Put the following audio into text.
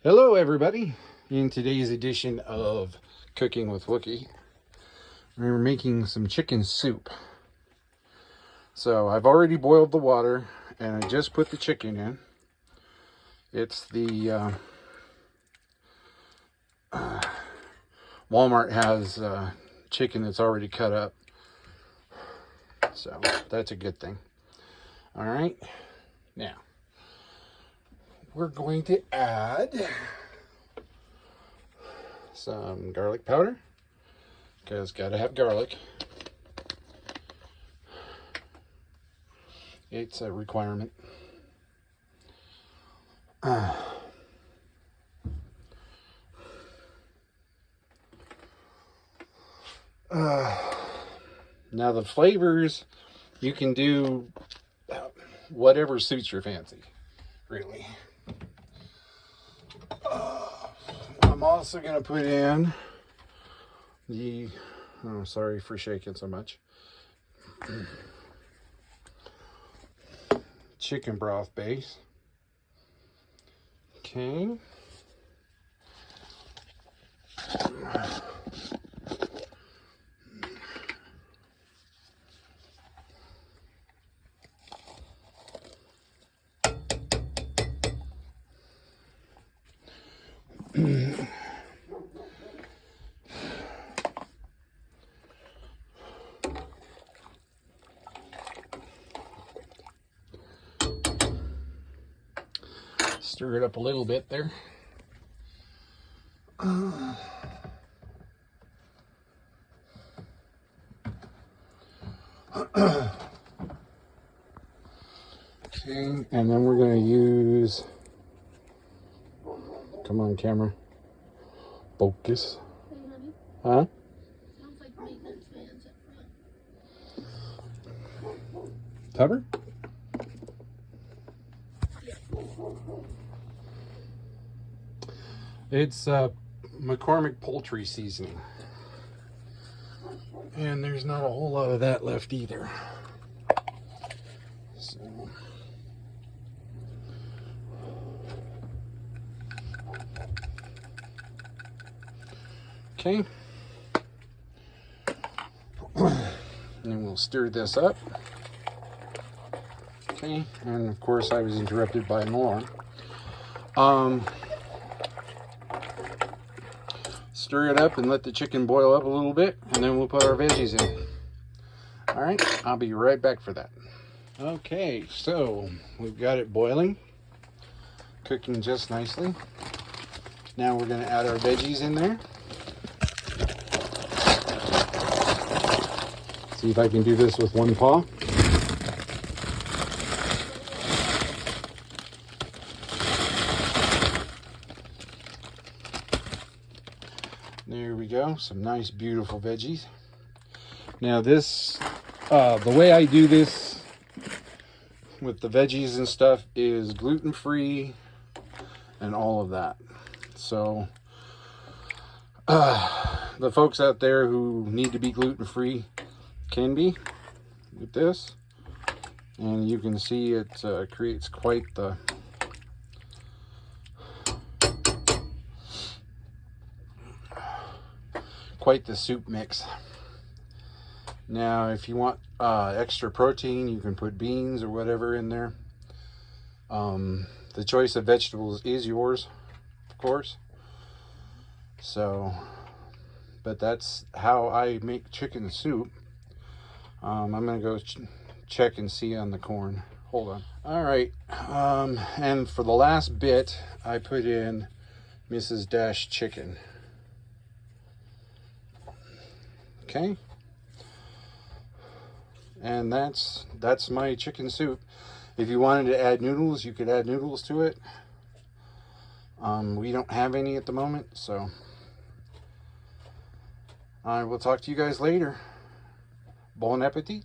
Hello everybody. In today's edition of Cooking with Wookie, we're making some chicken soup. So I've already boiled the water and I just put the chicken in. It's the Walmart has chicken that's already cut up, so that's a good thing. All right, now we're going to add some garlic powder, because gotta have garlic. It's a requirement. Now the flavors, you can do whatever suits your fancy, really. I'm also going to put in the, oh, sorry for shaking so much, chicken broth base. Okay. Stir it up a little bit there. Okay, and then we're going to use, come on camera, focus. Hey, honey. Huh? Sounds like maintenance vans up front. Cover? It's McCormick poultry seasoning. And there's not a whole lot of that left either. So, okay. And we'll stir this up. Okay, and of course I was interrupted by an alarm. Stir it up and let the chicken boil up a little bit, and then we'll put our veggies in. All right, I'll be right back for that. Okay, so we've got it boiling, cooking just nicely. Now we're going to add our veggies in there. See if I can do this with one paw. There we go, some nice beautiful veggies. Now this, the way I do this with the veggies and stuff is gluten-free and all of that. So the folks out there who need to be gluten-free can be with this. And you can see it creates quite the soup mix. Now if you want extra protein, you can put beans or whatever in there. The choice of vegetables is yours, of course. So, but that's how I make chicken soup. I'm gonna go check and see on the corn. Hold on. All right, and for the last bit I put in Mrs. Dash chicken. Okay, and that's my chicken soup. If you wanted to add noodles, you could add noodles to it. We don't have any at the moment, so I will talk to you guys later. Bon appetit.